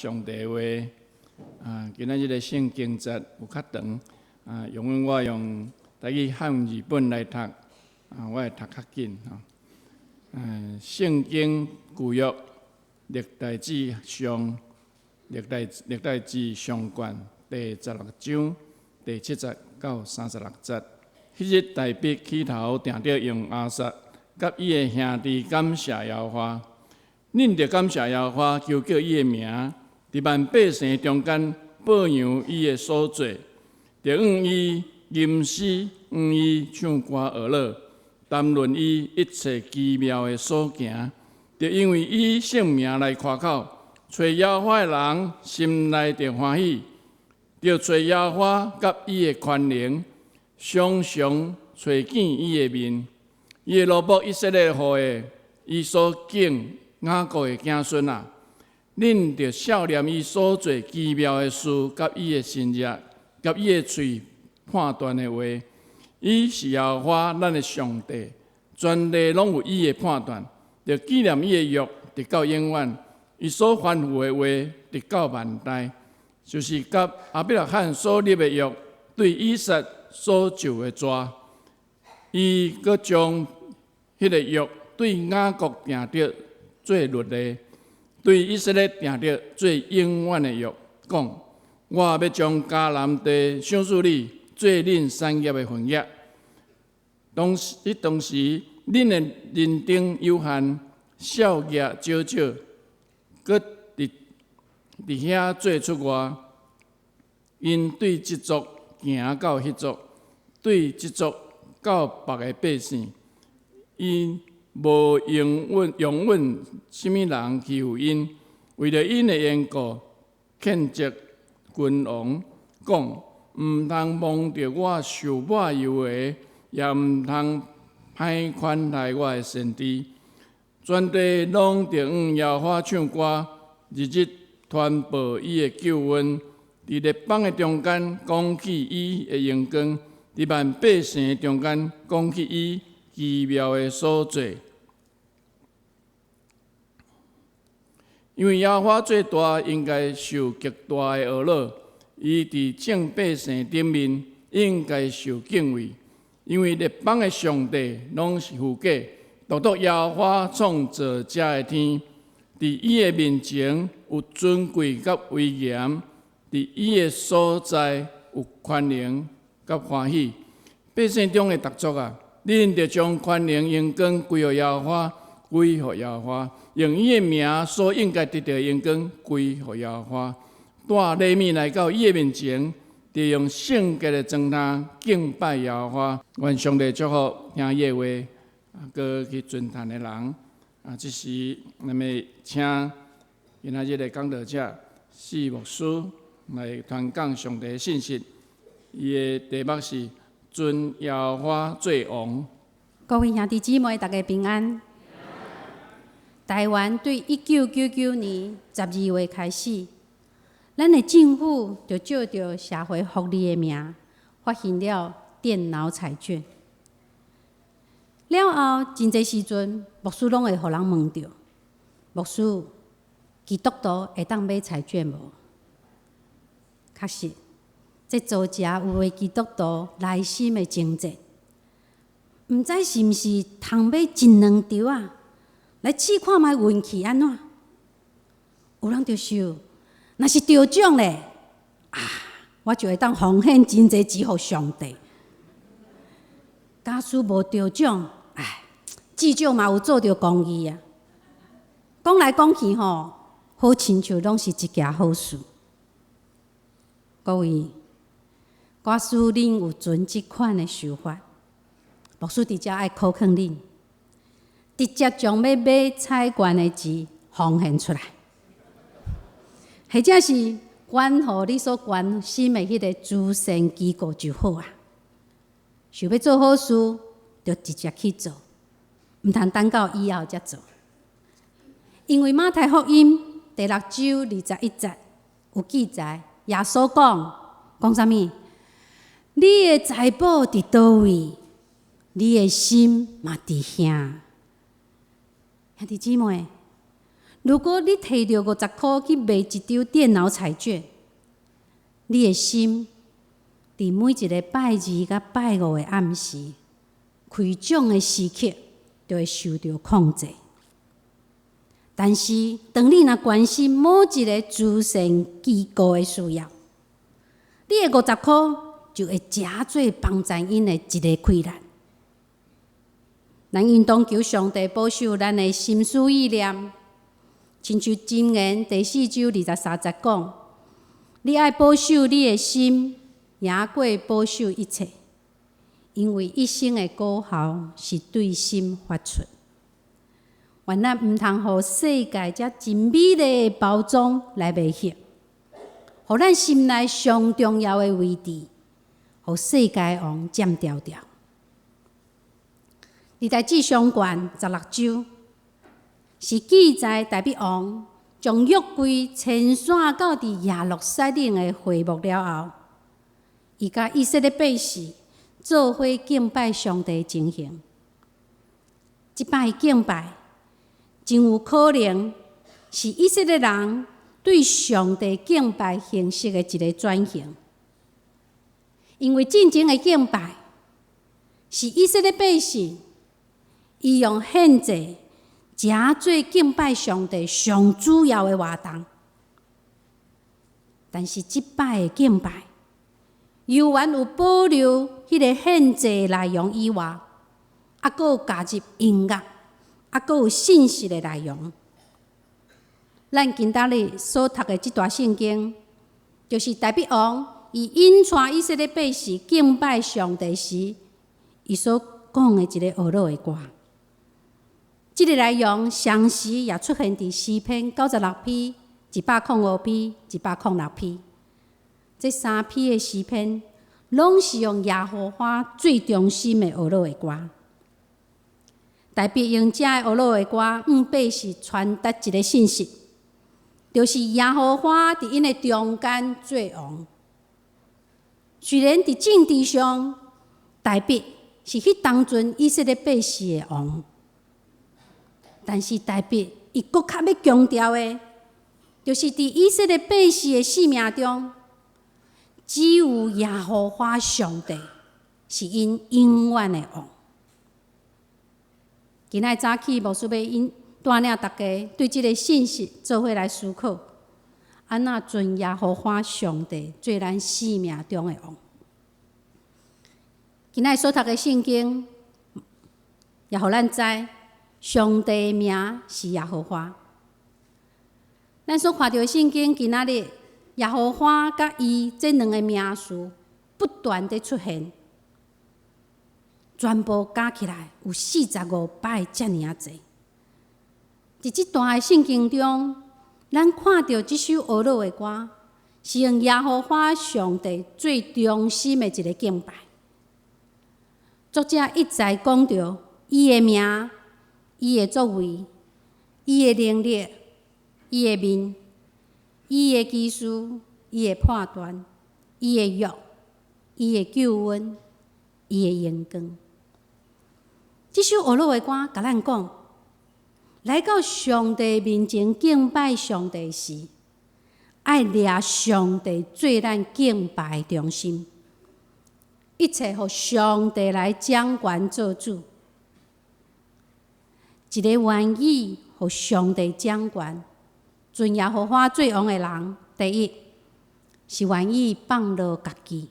上帝话今仔日的圣经节有较长用我用台语和日本来读我会读较紧圣经旧约历代志上历代志上卷第16章第7节到36节。迄日大必起头定着用亚萨甲伊的兄弟感谢耶和华，恁着感谢耶和华，求叫伊的名伫万百姓中间保养伊的所做，着愿伊吟诗，愿伊唱歌学乐，谈论伊一切奇妙的所行，着因为伊圣名来夸口，找耶和华的人心内着欢喜，着找耶和华甲伊的权能，常常找见伊的面。伊的奴仆以色列户的，伊所敬雅各的子孙啊，恁着笑念伊所做奇妙的事，甲伊的神业，甲伊的喙判断的话。伊是耶和华咱的上帝，全地拢有伊的判断，着纪念伊的约，直到永远。伊所吩咐的话，直到万代，就是甲亚伯拉罕所立的约，对以撒所就的抓。伊阁将迄个约对雅各定着做律例，对以色列定着做永远的约，讲：我要将迦南地赏赐你，做恁产业的份业。当时，恁的认定有限，少业少少，搁伫遐做出外，因对即族行到迄族，对即族到别个百姓，因无用阮什么人欺负因，为了因的缘故，谴责君王，讲毋通忘着我受我油的，也毋通歹款待我的先知。全地拢着向耶和华唱歌，日日传报伊的救恩，伫列邦的中间讲起伊的荣光，伫万百姓的中间讲起伊奇妙的所做。因为耶和华最大，应该受极大的懊恼；伊伫众百姓顶面应该受敬畏。因为列邦的上帝拢是虚假，独独耶和华创造遮的天，伫伊的面前有尊贵甲威严，伫伊的所在有权能甲欢喜。百姓中的逐族啊，恁着将权能、荣光归予耶和华，归予耶和华。用伊的名所应该得到的荣光归予耶和华，带礼物来到伊的面前，就用圣洁的装坛敬拜耶和华。愿上帝祝福听伊的话，搁去尊坛的人。这时咱们请今仔日的讲道者四牧师来传讲上帝的信息。伊的题目是尊耶和华做王。各位兄弟姊妹，大家平安。台湾对1999年12月开始，咱的政府就照着社会福利的名，发行了电脑彩券。了后，真侪时阵，牧师拢会互人问着：牧师，基督徒会当买彩券无？确实，这造成有位基督徒内心的挣扎，毋知是毋是通买1、2张啊？来试看卖运气安怎？有人就想，若是得奖咧，我就会当奉献真侪钱互上帝。假使无得奖，至少嘛有做着公益啊。讲来讲去吼，好亲像拢是一件好事。各位，假使恁有存即款的想法，牧师直接爱考劝恁。直接将要买彩券的钱奉献出来，或者是捐互你所关心的迄个慈善机构就好啊。想要做好事，就直接去做，毋通等到以后才做。因为马太福音第6章21节有记载，耶稣讲啥物？你的财宝伫倒位，你的心嘛伫遐。兄弟姊妹，如果你摕着50箍去买一张电脑彩券，你的心伫每一个拜二甲拜五的暗时，开奖的时刻，就会受到控制。但是，当你若关心某一个慈善机构的需要，你的50箍就会加做帮助因的一个困难。咱应当求上帝保守咱的心思意念，亲像箴言第4章23节讲：你爱保守你的心，赢过保守一切，因为一生的果效是对心发出。愿咱毋通互世界这真美丽的包装来迷惑，互咱心内上重要的位置，互世界王占条条。历代志上卷16章是记载大卫王将约柜迁徙到伫耶路撒冷的会幕了后，伊甲以色列百姓做伙敬拜上帝情形。即摆敬拜真有可能是以色列人对上帝敬拜形式的一个转型，因为真正的敬拜是以色列百姓伊用献祭诚做敬拜上帝上主要的活动。但是即摆的敬拜，犹原有保留迄个献祭内容以外，还佫有加入音乐，还佫有信息的内容。咱今仔日所读的即段圣经，就是大卫王伊引带以色列百姓敬拜上帝时，伊所讲的一个学老的歌。即个内容常时也出现伫诗篇96篇、105篇、106篇。这3篇的诗篇，拢是用耶和华最忠心的学老的歌。大卫用这学老的歌，向百姓传达一个信息，就是耶和华伫因的中间做王。虽然伫政治上，大卫是迄当阵以色列百姓的王。但是大卫伊搁较要强调的，就是伫以色列百姓的性命中，只有耶和华上帝是因永远的王。今仔早起，牧师要带领大家对这个信息做伙来思考，安怎尊耶和华上帝做咱生命中的王。今仔所读的圣经，也互咱知。上帝的名是耶和华。咱所看到的圣经，今仔日耶和华甲伊这2个名词不断地出现，全部加起来有45摆遮尔啊侪。伫即段的圣经中，咱看到即首学老的歌，是用耶和华上帝最忠心的一个敬拜。作者一再讲到伊的名。伊的作为，伊的能力，伊的面，伊的技术，伊的判断，伊的约，伊的救恩，伊的荣光。这首学老的歌甲咱讲，来到上帝面前敬拜上帝时，爱掠上帝做咱敬拜的中心，一切互上帝来掌权做主。一个愿意互上帝掌权、尊耶和华做王的人，第一是愿意放落家己。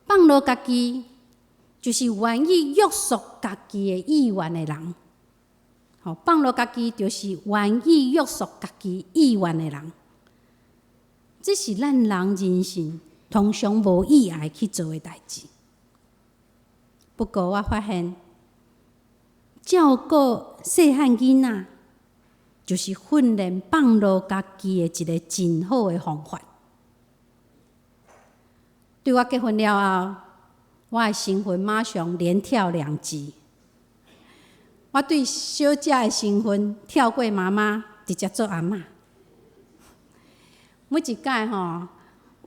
放落家己，就是愿意约束家己的意愿的人。放落家己，就是愿意约束家己意愿的人。这是咱人人生通常无意爱去做的代志。不过我发现，照顾细汉囡仔，就是训练放落家己的一个真好的方法。对我结婚了后，我的身份马上连跳2级。我对小姐的身份跳过妈妈，直接做阿嬷。每一届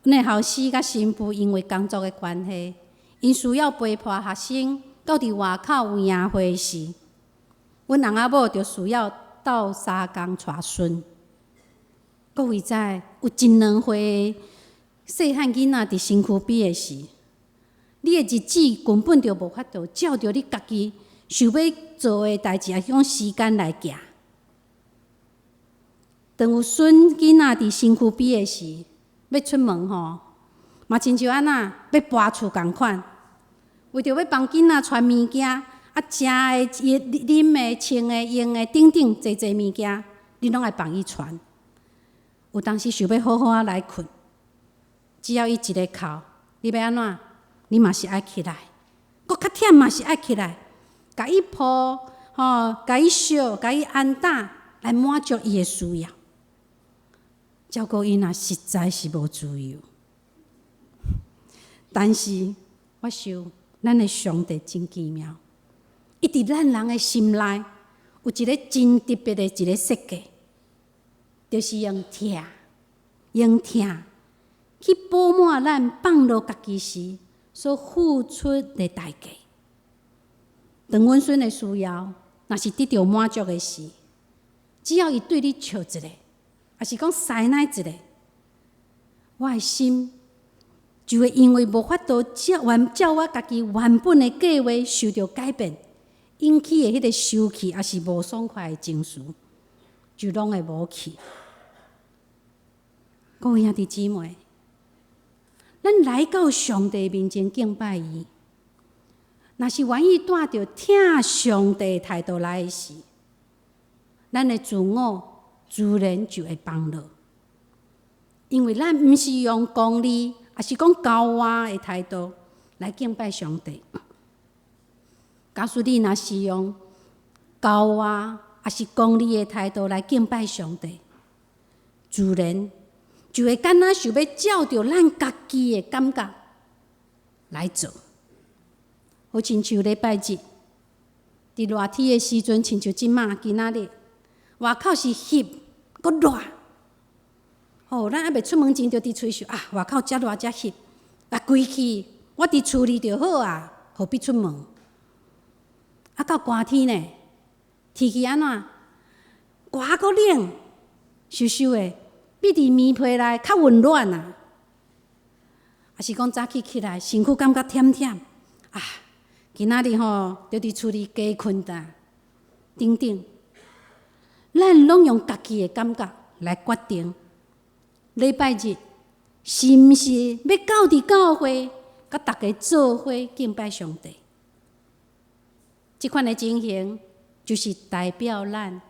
那后师甲新妇因为工作的关系，因需要陪伴学生到伫外口有宴会时，阮翁仔某就需要斗相共带孙。各位知有一两岁细汉囡仔伫身躯边的时，你的日子根本就无法度照着你家己想要做的代志，迄种时间来行。当有孙囡仔伫身躯边的时，要出门吼，嘛亲像安那要搬厝共款，为着要帮囡仔传物件，食的、啉的、穿的、用的，等等，侪侪物件，你拢爱帮伊传。有当时想要好好啊来困，只要伊一个哭，你要安怎？你嘛是爱起来，搁较忝嘛是爱起来，甲伊抱，甲伊笑，甲伊安打，来满足伊的需要。照顾伊若实在是无自由，但是我想，咱的上帝真奇妙，伊伫咱人的心内有一个真特别的一个设计，就是用疼去补满咱放落家己时所付出的代价。当阮孙的需要若是得到满足的时，只要伊对你笑一个，还是讲塞奶一个，我的心就会因为无法度照我家己原本的计划受到改变，引起的迄个生气，还是无爽快的情绪，就拢会无去。各位兄弟姊妹，咱来到上帝面前敬拜伊，若是愿意带着听上帝的态度来的时，咱的自我自然就会放落，因为咱毋是用功利，也是讲高压的态度来敬拜上帝。假使你若是用高压，也是功利的态度来敬拜上帝，自然就会敢若想要照着咱家己的感觉来做。好亲像礼拜日，伫热天的时阵，亲像今仔日，外口是翕，阁热。咱还袂出门前，就伫厝想外口遮热遮翕，归去我伫厝里就好啊，何必出门？到寒天呢，天气安怎？寒阁冷，羞羞的，比伫棉被内较温暖啊。还是讲早起来，身躯感觉忝忝今仔日就伫厝里加困哒，等等。咱拢用家己的感觉来决定，礼拜日是毋是要到伫教会，甲大家做伙敬拜上帝？即款的情形，就是代表咱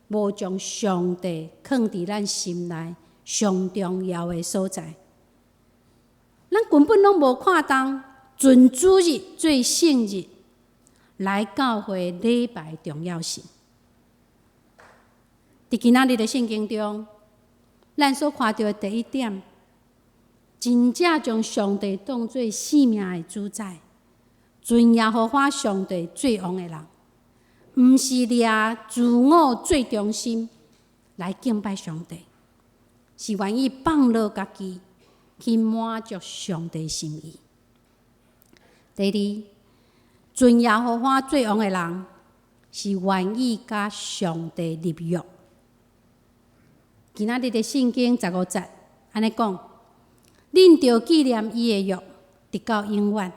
无将上帝放伫咱心内上重要的所在。咱根本拢无看重尊主日做圣日来教会礼拜重要性。伫今仔日的圣经中，咱所看到的第一点，真正将上帝当作生命的主宰，尊耶和华上帝最王的人，毋是掠自我最中心来敬拜上帝，是愿意放落家己去满足上帝心意。第二，尊耶和华最王的人，是愿意甲上帝立约。今仔日的圣经15节安尼讲：恁着纪念伊的约，直到永远；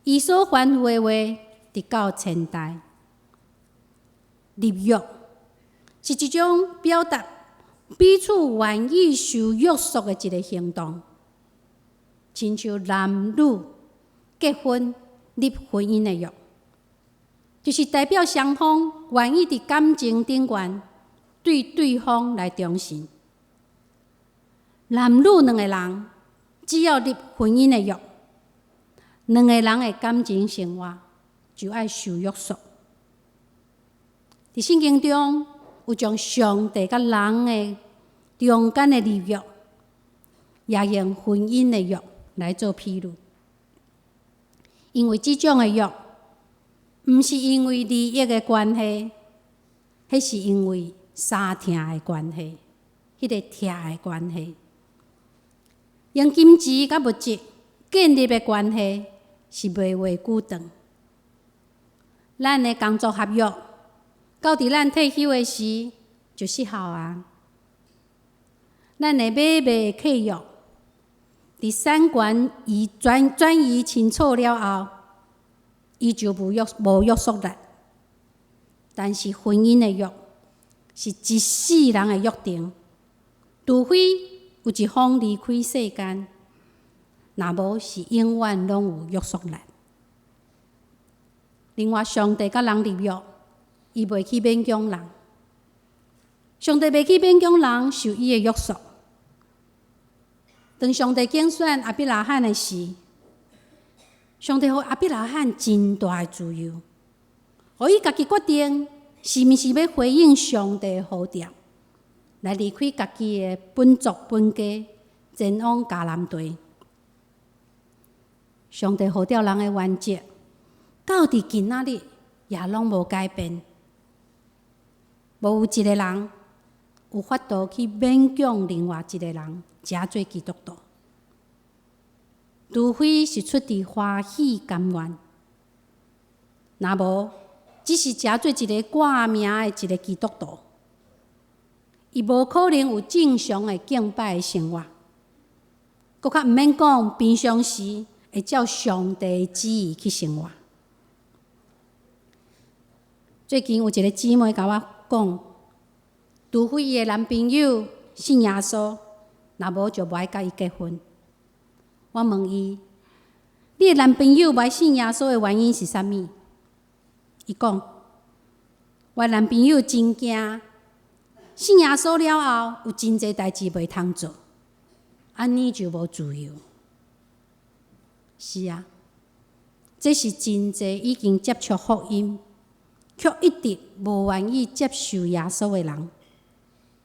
伊所吩咐的话，直到千代。立约是一种表达彼此愿意受约束的一个行动，亲像男女结婚立婚姻的约，就是代表双方愿意伫感情顶悬对对方来忠心。男女两个人只要立婚姻的约，两个人的感情生活就要受约束。伫圣经中有将上帝甲人的中间的立约，也用婚姻的约来做譬喻。因为这种的约，毋是因为利益的关系，迄是因为相疼的关系，迄个疼的关系。用金钱甲物质建立的关系是袂话久长。咱的工作合约到伫咱退休的时就适合啊。咱的买卖契约，伫产权转移清楚了后，伊就无约束力。但是婚姻的约是一世人的约定，除非有一方离开世间，若无是永远拢有约束力。另外，上帝甲人立约，伊袂去勉强人。上帝袂去勉强人受伊的约束。当上帝拣选亚伯拉罕的时，上帝予亚伯拉罕真大的自由，予伊家己决定是毋是要回应上帝的呼召，来离开家己的本族本家，前往迦南地。上帝呼召人的原则，到伫今仔日也拢无改变。无有一个人有法度去勉强另外一个人加做基督徒，除非是出自欢喜甘愿。若无，只是加做一个挂名的一个基督徒，伊无可能有正常的敬拜的生活。搁较毋免讲平常时会照上帝的旨意去生活。最近有一个姊妹甲我讲，除非伊的男朋友信耶稣，若无就无爱甲伊结婚。我问伊：你的男朋友无爱信耶稣的原因是啥物？伊讲：我的男朋友真惊，信耶稣了后有真侪代志袂通做，安尼就无自由。是啊，这是真侪已经接触福音，却一直无愿意接受耶稣的人，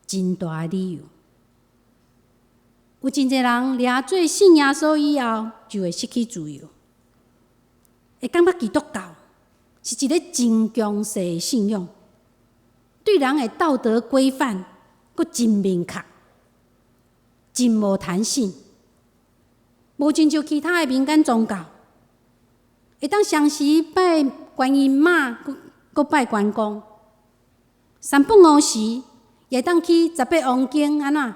真大的理由。有真侪人掠做信耶稣以后，就会失去自由，会感觉基督教是一个真强势的信仰，对人的道德规范佫真明确，真无弹性，无亲像其他的民间宗教，会当常时拜观音妈，佫拜关公，三不五时也当去18王宫安怎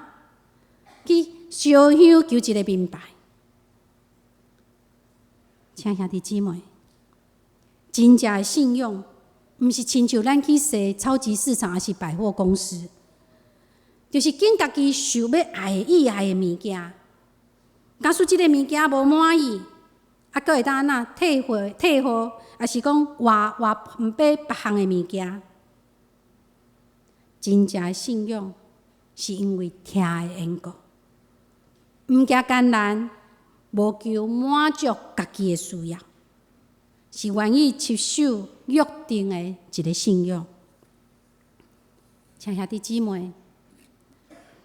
去烧香求一个明白。亲兄弟姊妹，真正的信仰，毋是亲像咱去踅超级市场还是百货公司，就是拣家己想要爱意爱的物件。假使即个物件无满意，佫会当安怎退货，还是讲换毋买别项的物件。真正的信仰是因为听的缘故，毋惊艰难，无求满足家己的需要，是愿意接受约定的一个信仰。亲兄弟姊妹，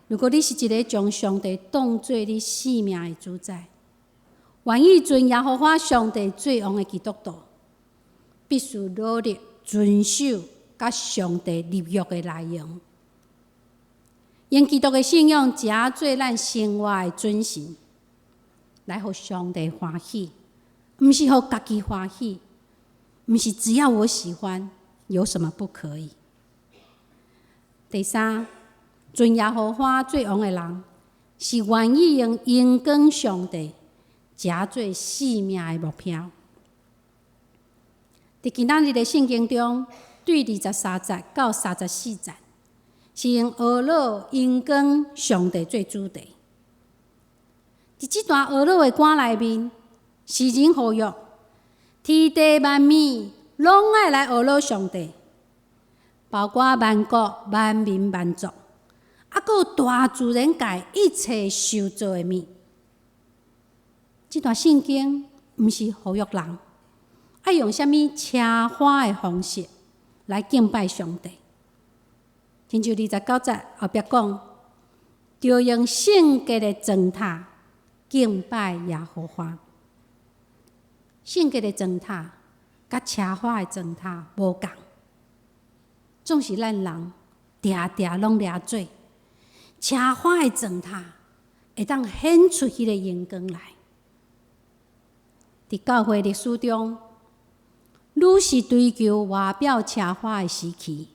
如果你是一个将上帝当作你生命的主宰，愿意尊耶和华上帝做王的基督徒，必须努力遵守甲上帝立约的内容，用基督的信仰加做咱生活的准绳，来互上帝欢喜，毋是互家己欢喜，毋是只要我喜欢，有什么不可以？第三，尊耶和华做王的人，是愿意用荣光上帝加做生命的目标。伫今仔日的圣经中，对23节到34节，是用俄罗荣光上帝做主题。伫即段俄罗的歌内面，诗人呼吁天地万物拢爱来俄罗上帝，包括万国、万民、万族，佫有大自然界一切受造的物。即段圣经毋是呼吁人爱用啥物车花的方式来敬拜上帝，亲像29节后壁讲，着用圣洁的砖塔敬拜耶和华。圣洁的砖塔甲车花的砖塔无共，总是咱人定定拢掠做。车花的砖塔会当显出迄个荣光来。伫教会历史中，愈是追求外表车花的时期，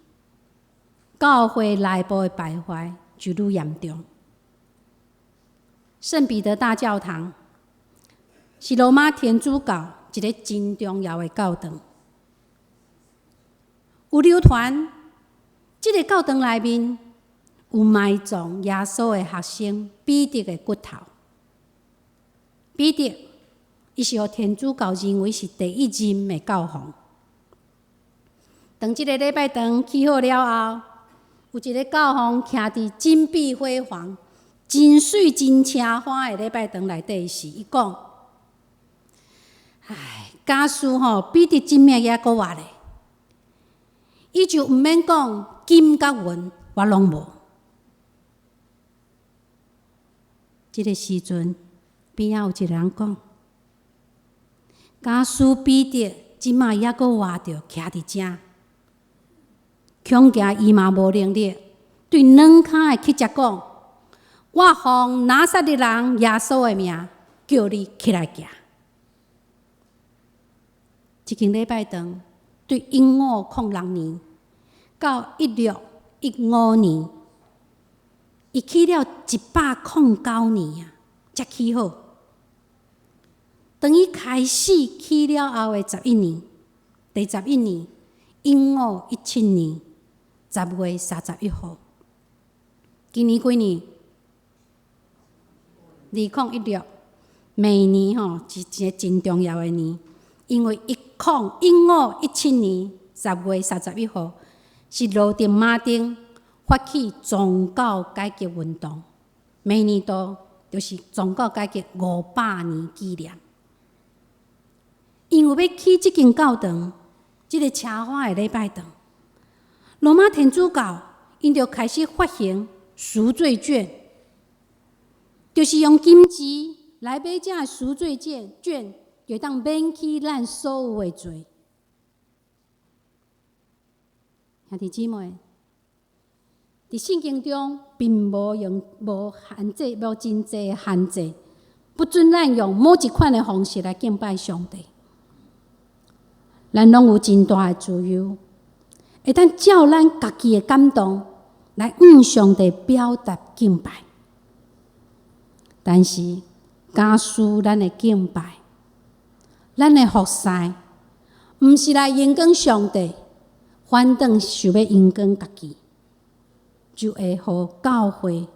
教会内部的败坏就愈严重。圣彼得大教堂是罗马天主教一个真重要的教堂，有流传这个教堂内面有埋葬耶稣的学生彼得的骨头。彼得，伊是互天主教认为是第一任的教皇。当这个礼拜堂起好了后，有一个教皇徛伫金碧辉煌、真水真车花的礼拜堂内底时，伊讲：“唉，假使彼得真命也搁活咧，伊就毋免讲金甲银我拢无。”这个时阵，边仔有一个人讲：“假使彼得即马也搁活着，徛伫遮，恐惊伊嘛无能力对软脚的乞食讲：我奉拿撒勒人耶稣的名，叫你起来行。”这间礼拜堂对1506年到1615年，伊起了109年啊，才起好。当伊开始起了后的11年，第11年1517年10月31号，今年几年？2016，每年是一个真重要的年，因为1517年10月31号是罗丁马丁发起宗教改革运动，每年度就是宗教改革500年纪念。因为要起这间教堂，这个车花的礼拜堂，罗马天主教因就开始发行赎罪券，就是用金钱来买这个赎罪券，就当免去咱所有的罪。兄弟姊妹，伫圣经中并无限制，无真济的限制，不准咱用某一款的方式来敬拜上帝。咱拢有真大的自由，会当照咱家己的感动来向上帝表达敬拜。但是，假使咱的敬拜、咱的服侍，毋是来荣光上帝，反倒想要荣光家己，就会互教会，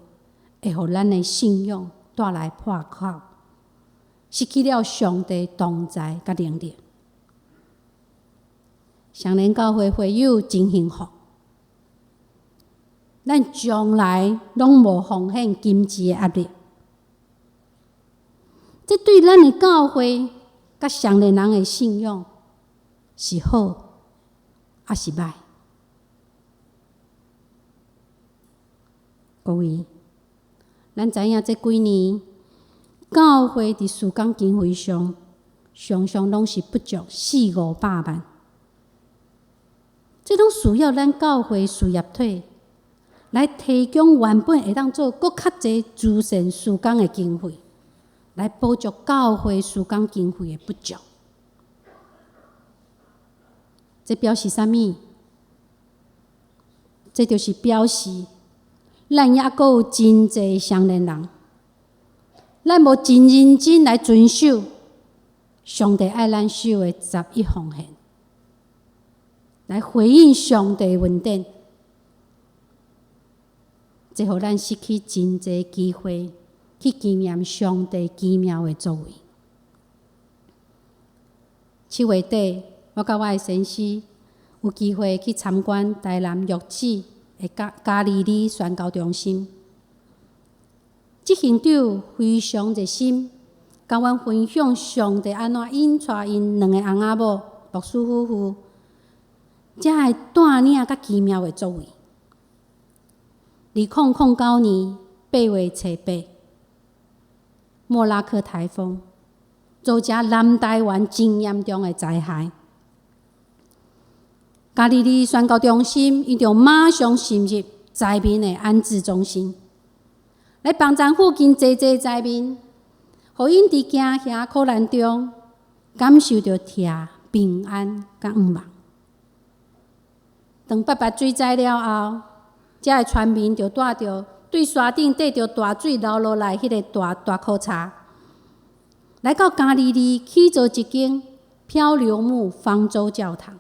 会互咱的信仰带来破口，失去了上帝同在甲能力。相连教会会友真幸福，咱从来拢无奉献金钱的压力。这对咱的教会甲相连人的信仰是好，还是歹？各位，咱知影这几年教会伫事工经费上，常常拢是不足400-500万。这种需要咱教会事业体来提供原本会当做搁较侪慈善事工的经费，来补足教会事工经费的不足。这表示啥物？这就是表示咱还阁有真侪相连人，咱无真认真来遵守上帝爱咱守的11奉献。来回应上帝的恩典，这互咱失去真济机会去经验上帝奇妙的作为。7月底，我甲我的先生有机会去参观台南玉子的加利利宣教中心，这行长非常热心，甲阮分享上帝安怎引带因2个翁仔某牧师夫妇。才会带领甲奇妙的作为。2009年8月初8，莫拉克台风造成南台湾真严重的灾害。加利利宣教中心伊就马上深入灾民的安置中心，来帮助附近济灾民，互因伫惊遐苦难中感受到疼、平安甲盼望。当爸爸水灾了后，遮个村民就带着对山顶缀着大水流落来迄个大裤叉，来到加利利起造一间漂流木方舟教堂，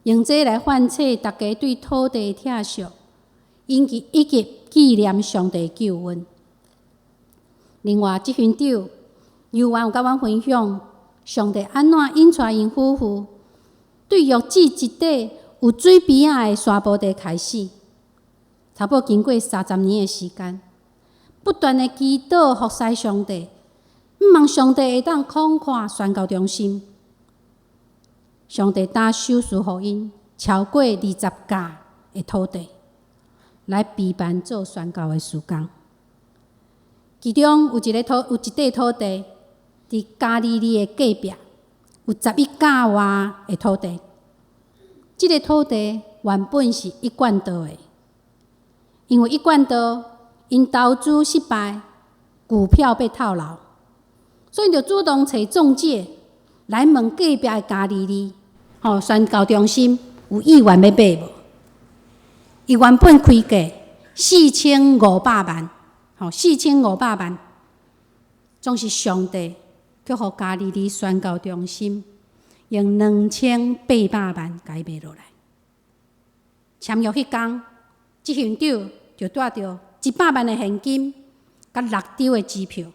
用这来唤醒大家对土地的疼惜，以及纪念上帝救恩。另外，即篇章犹原有甲阮分享上帝安怎引带因夫妇对约指一块有水边仔的沙坡地开始，差不多经过30年的时间，不断的祈祷服侍上帝，毋望上帝会当广阔宣教中心。上帝打手术予因超过20甲的土地，来备办做宣教的事工。其中有一块土地，伫加利利的隔壁，有11甲外的土地。这个土地原本是一贯道的，因为一贯道因投资失败，股票被套牢，所以就主动找中介来问隔壁的加利利，宣教中心有意愿要买无？伊原本开价4500万，4500万，总是上帝却互加利利宣教中心用2800万甲伊买落来。签约迄天，执行长就带着100万的现金，甲6张的支票，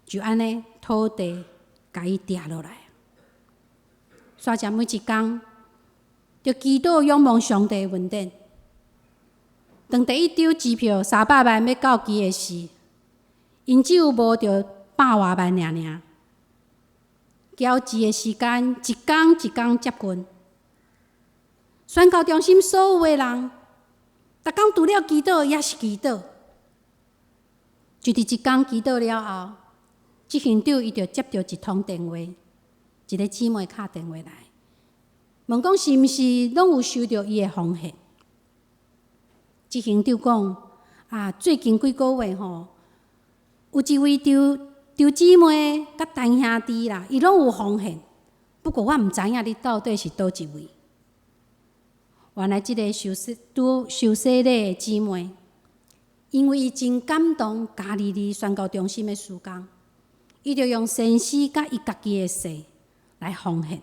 就安尼土地甲伊定落来。煞者每一天，就祈祷仰望上帝的恩典。当第一张支票300万要到期的时，因只有无着100多万尔。交钱的时间一天一天接近，宣教中心所有的人，逐工除了祈祷也是祈祷。就伫一天祈祷了后，执行长伊就接到一通电话，一个姊妹敲电话来，问讲是毋是拢有收到伊的奉献。执行长讲最近几个月有一位周姊妹甲陈兄弟啦，伊拢有奉献，不过我毋知影你到底是倒一位。原来即个受洗礼的姊妹，因为伊真感动加利利宣教中心的事工，伊就用先施甲伊家己的血来奉献。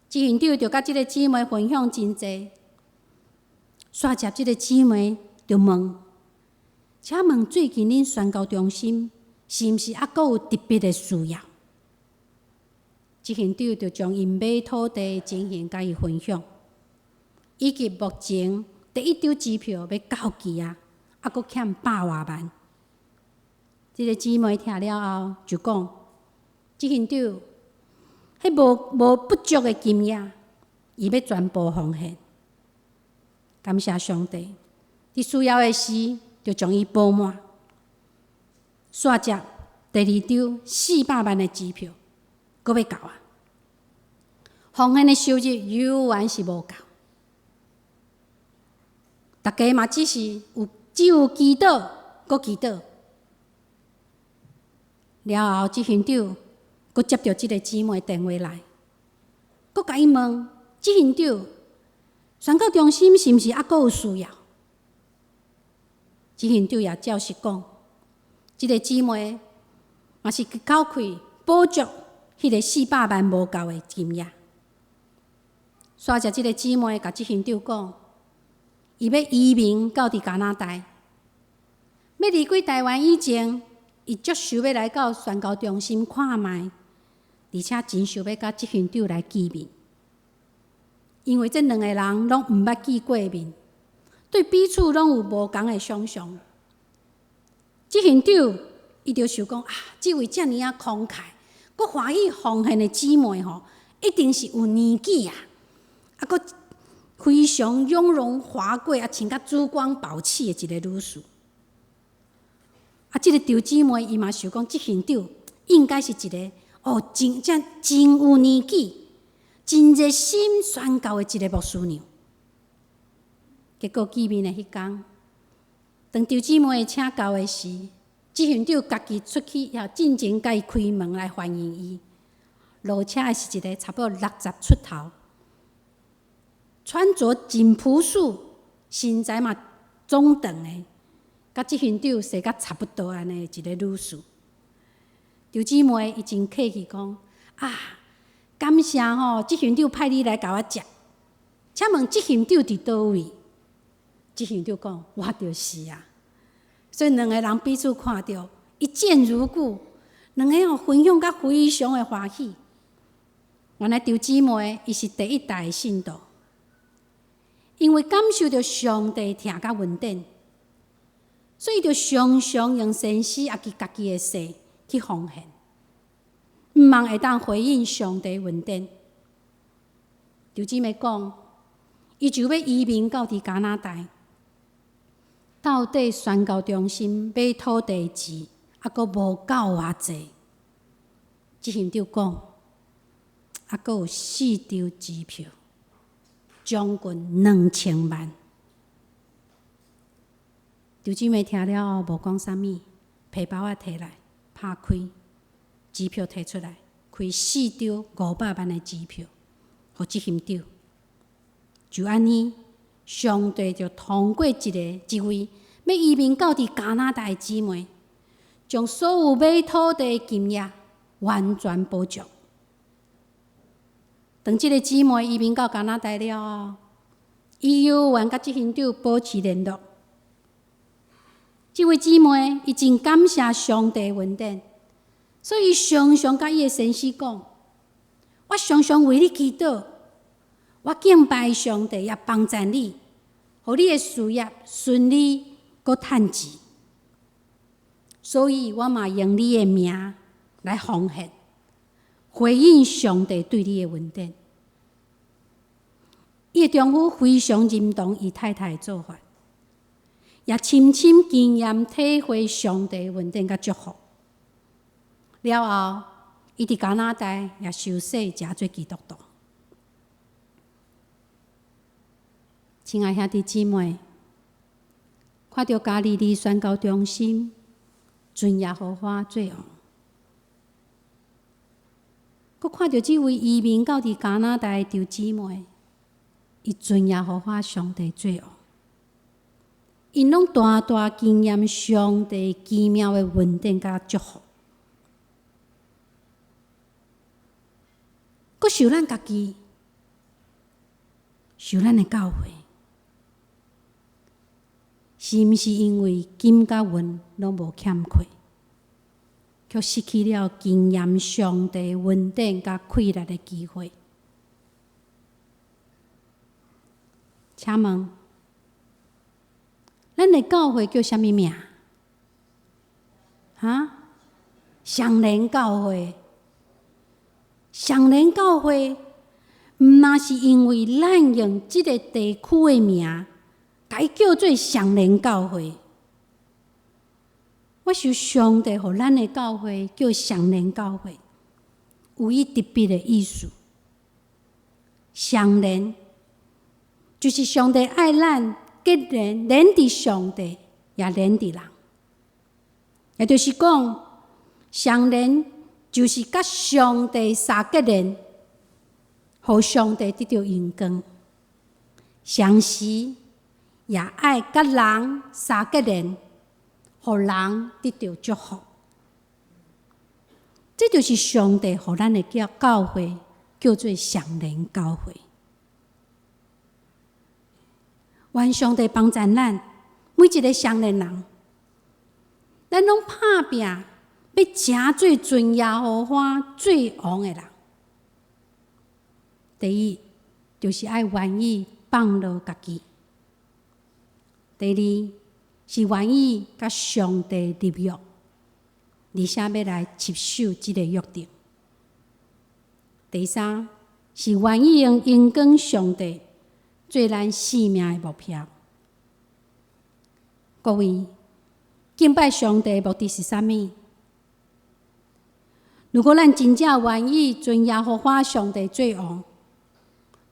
执行长就甲即个姊妹分享真济，煞接即个姊妹就问：请问最近恁宣教中心是毋是还阁有特别的需要？执行长就将因买土地的情形甲伊分享，以及目前第一张支票要到期还阁欠100多万。这个姊妹听了后就讲：执行长，迄无不足的金额，伊要全部奉献。感谢上帝，伫需要的时就将伊补满。煞接第二张400万的支票，阁要到奉献的收入犹原是无够，大家嘛只有祈祷，阁祈祷。了后，执行长阁接到即个姊妹电话来，阁甲伊问：执行长，宣教中心是毋是还阁有需要？执行长也照实讲。即个姊妹嘛是口开补足迄个400万无够的金额。煞者即个姊妹甲执行长讲，伊要移民到伫加拿大，要离开台湾以前，伊足想要来到宣教中心看卖，而且真想要甲执行长来见面，因为这两个人拢毋捌见过面，对彼此拢有无共的想象。执行长伊就想讲即位遮尔慷慨，阁欢喜奉献的姊妹一定是有年纪阁非常雍容华贵穿甲珠光宝气的一个女士。即个周姊妹伊嘛想讲，执行长应该是一个真有年纪、真热心宣教的一个牧师娘。结果见面的迄天，当周姊妹请教的时，执行长家己出去进前甲伊开门来欢迎伊。落车的是一个差不多60出头，穿着真朴素，身材嘛中等的，甲即群长生甲差不多安尼一个女士。刘姊妹伊真客气讲感谢即群长派你来甲我食，请问即群长伫倒位？即群长讲我就是啊。所以两个人彼此看到一见如故，两个分享甲非常的欢喜。原来刘姊妹伊是第一代的信徒，因为感受到上帝疼甲稳定，所以就常常用先死也是家己的事去奉献，毋望会当回应上帝稳定。刘姊妹讲，伊就要移民到伫加拿大，到底宣教中心买土地钱还阁无够偌济。即群长讲，还阁有4张机票，将近2000万。刘姊妹听了后无讲啥物，皮包仔摕来，拍开，机票摕出来，开4张500万的机票，互即群长。就安尼，上帝就通过一位要移民到伫加拿大的姊妹，将所有买土地的金额完全补助。当即个姊妹移民到加拿大了后，伊又原甲即群长保持联络。即位姊妹伊真感谢上帝恩典，所以伊常常甲伊的先生讲：我常常为你祈祷，我敬拜上帝也帮助你，互你的事业顺利，阁趁钱。所以我嘛用你的名来奉献，回应上帝对你的恩典。伊的丈夫非常认同伊太太的做法，也深深经验体会上帝的恩典甲祝福。了后，伊伫加拿大也受洗，真做基督徒。亲爱兄弟姊妹，看到加利利宣教中心尊耶和华做王，佮看到即位移民到伫加拿大的弟姊妹，伊尊耶和华上帝做王，因拢大大经验上帝奇妙的恩典甲祝福，佮受咱家己，受咱的教会。是毋是因为金甲银拢无欠缺，却失去了经验上帝恩典甲快乐的机会？请问，咱的教会叫啥物名？上联教会。上联教会，毋那是因为咱用即个地区的名。该叫做上联教会。我受上帝互咱的教会叫上联教会，有伊特别的意思。上联就是上帝爱咱，结连连伫上帝，也连伫人。也就是讲，上联就是甲上帝相结连，互上帝得到荣光。相时也爱甲人相结连，互人得到祝福。这就是上帝互咱的教会叫做上联教会。愿上帝帮助咱每一个上联人，咱拢打拼，要成做尊耶和华最王的人。第一，就是爱愿意放落家己。第二，是愿意甲上帝立约，而且要来持守即个约定。第三，是愿意用荣光上帝做咱生命的目标。各位，敬拜上帝的目的是啥物？如果咱真正愿意尊耶和华上帝做王，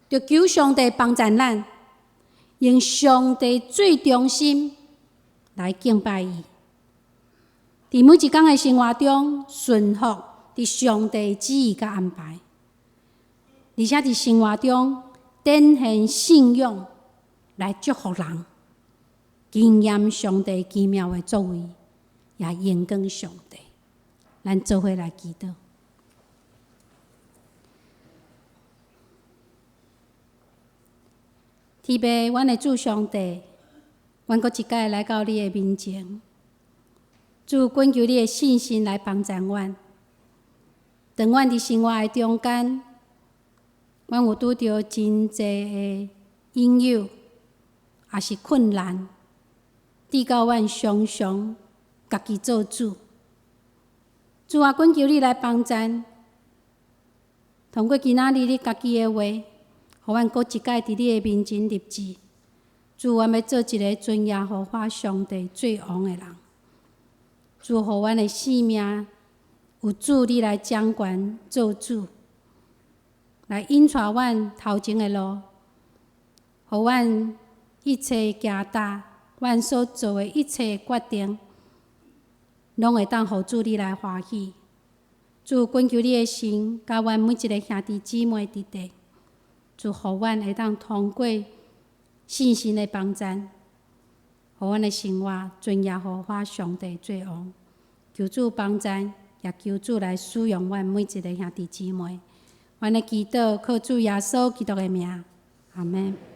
就求上帝帮助咱。用上帝最忠心来敬拜伊，伫每一天的生活中顺服伫上帝旨意甲安排，而且伫生活中展现信用来祝福人，经验上帝奇妙的作为，也荣光上帝。咱做伙来祈祷。天父，阮的主上帝，阮阁一摆来到你的面前，主恳求你的信心来帮助阮。当阮伫生活的中间，阮有拄着真济的引诱，也是困难，直到阮常常家己做主。主啊，恳求你来帮助，通过今仔日你家己的话，互阮阁一摆伫你的面前立志。主，阮要做一个尊耶和华上帝最王的人。主，互阮的性命有主你来掌权做主，来引带阮头前的路，互阮一切行踏，阮所做的一切决定，拢会当互主你来欢喜。主，恳求你的神，甲阮每一个兄弟姊妹伫地，主，互阮会当通过信心的帮助，互阮的生活尊耶和华上帝做王。求主帮助，也求主来使用阮每一个兄弟姊妹。阮的祈祷靠主耶稣基督的名，阿门。